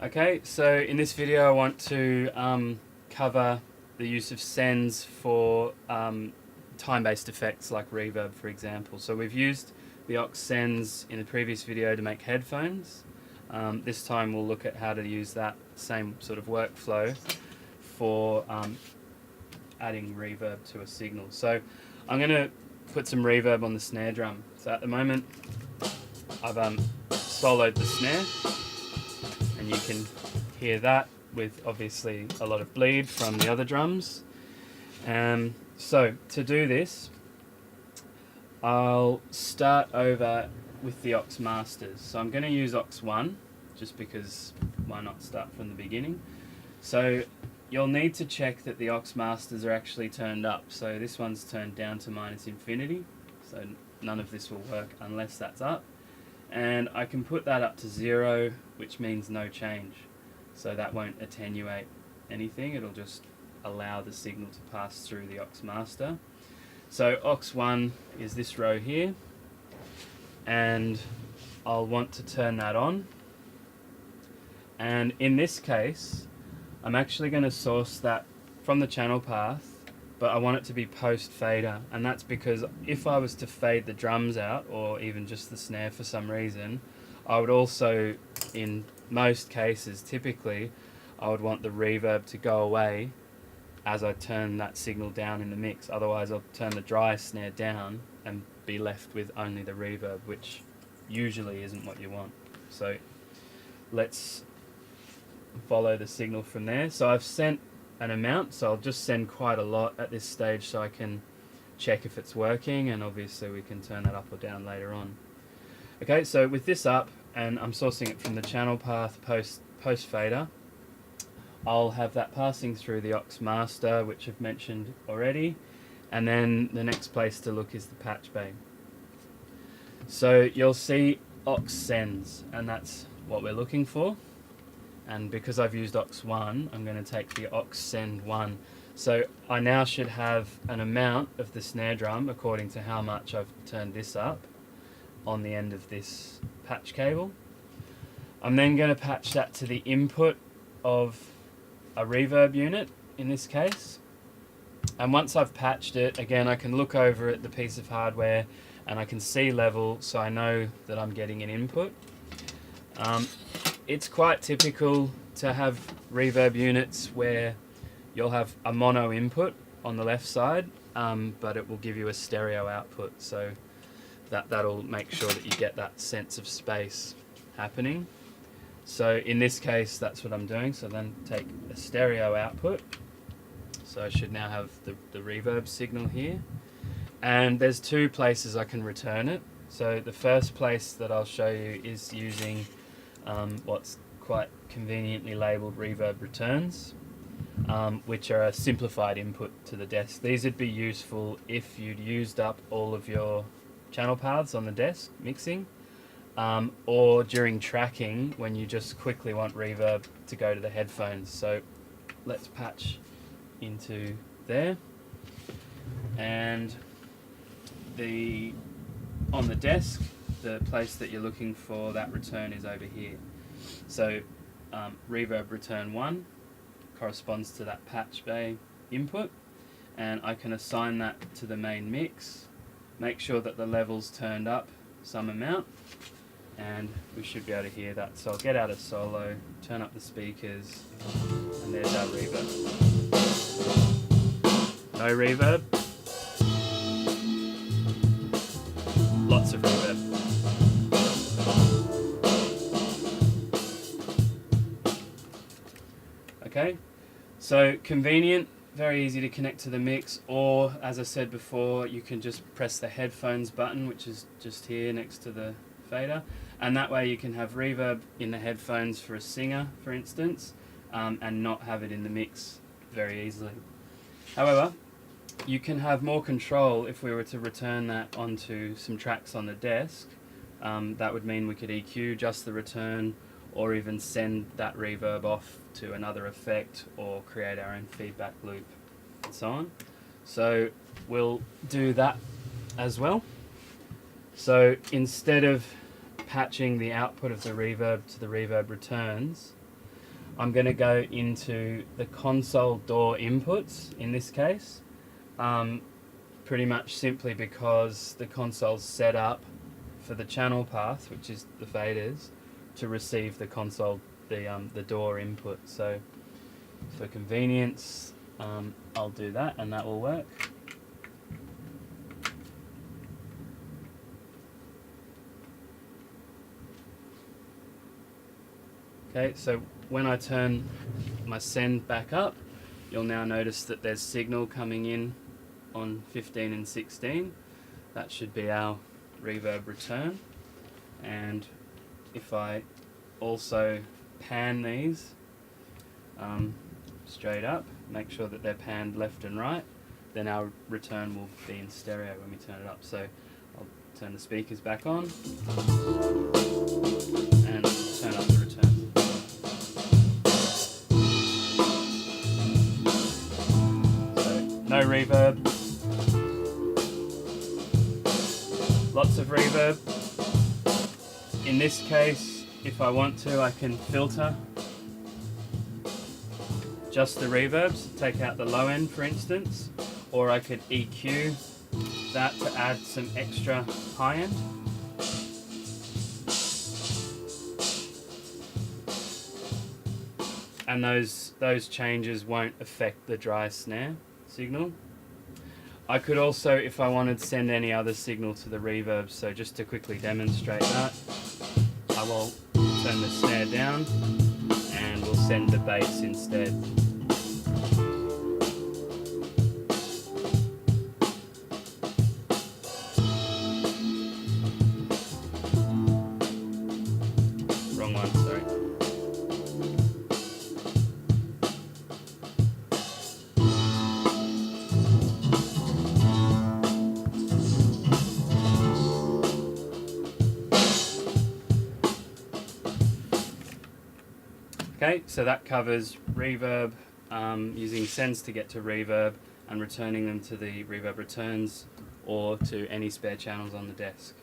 Okay, so in this video I want to cover the use of sends for time-based effects like reverb, for example. So we've used the aux sends in a previous video to make headphones. This time we'll look at how to use that same sort of workflow for adding reverb to a signal. So I'm going to put some reverb on the snare drum. So at the moment I've soloed the snare, and you can hear that with obviously a lot of bleed from the other drums. So to do this, I'll start over with the aux masters. So I'm going to use aux 1 just because why not start from the beginning. So you'll need to check that the aux masters are actually turned up. So this one's turned down to -infinity, so none of this will work unless that's up. And I can put that up to 0, which means no change. So that won't attenuate anything, it'll just allow the signal to pass through the aux master. So aux 1 is this row here, and I'll want to turn that on. And in this case, I'm actually going to source that from the channel path, but I want it to be post fader, and that's because if I was to fade the drums out, or even just the snare for some reason, I would also, in most cases, typically, I would want the reverb to go away as I turn that signal down in the mix. Otherwise I'll turn the dry snare down and be left with only the reverb, which usually isn't what you want. So let's follow the signal from there. So I've sent an amount, so I'll just send quite a lot at this stage so I can check if it's working, and obviously we can turn that up or down later on. Okay, so with this up, and I'm sourcing it from the channel path post fader, I'll have that passing through the aux master, which I've mentioned already, and then the next place to look is the patch bay. So you'll see aux sends, and that's what we're looking for. And because I've used aux 1, I'm going to take the aux send 1. So I now should have an amount of the snare drum according to how much I've turned this up on the end of this patch cable. I'm then going to patch that to the input of a reverb unit in this case. And once I've patched it, again I can look over at the piece of hardware and I can see level, so I know that I'm getting an input. It's quite typical to have reverb units where you'll have a mono input on the left side, but it will give you a stereo output, so that'll make sure that you get that sense of space happening. So in this case that's what I'm doing. So then take a stereo output, so I should now have the reverb signal here, and there's two places I can return it. So the first place that I'll show you is using what's quite conveniently labelled reverb returns, which are a simplified input to the desk. These would be useful if you'd used up all of your channel paths on the desk mixing, or during tracking when you just quickly want reverb to go to the headphones. So let's patch into there, and on the desk, the place that you're looking for that return is over here. So reverb return 1 corresponds to that patch bay input, and I can assign that to the main mix, make sure that the level's turned up some amount, and we should be able to hear that. So I'll get out of solo, turn up the speakers, and there's our reverb. No reverb, lots of reverb. Okay, so convenient, very easy to connect to the mix, or as I said before, you can just press the headphones button, which is just here next to the fader, and that way you can have reverb in the headphones for a singer, for instance, and not have it in the mix very easily. However, you can have more control if we were to return that onto some tracks on the desk. That would mean we could EQ just the return, or even send that reverb off to another effect, or create our own feedback loop, and so on. So we'll do that as well. So instead of patching the output of the reverb to the reverb returns, I'm going to go into the console door inputs in this case, pretty much simply because the console's set up for the channel path, which is the faders, to receive the console, the door input. So for convenience, I'll do that and that will work. Okay, so when I turn my send back up, you'll now notice that there's signal coming in on 15 and 16. That should be our reverb return. And if I also pan these straight up, make sure that they're panned left and right, then our return will be in stereo when we turn it up. So I'll turn the speakers back on and turn up the return. So no reverb, lots of reverb. In this case, if I want to, I can filter just the reverbs, take out the low end for instance, or I could EQ that to add some extra high end. And those changes won't affect the dry snare signal. I could also, if I wanted, send any other signal to the reverb. So just to quickly demonstrate that, I will turn the snare down and we'll send the bass instead. Wrong one, sorry. Okay, so that covers reverb, using sends to get to reverb and returning them to the reverb returns or to any spare channels on the desk.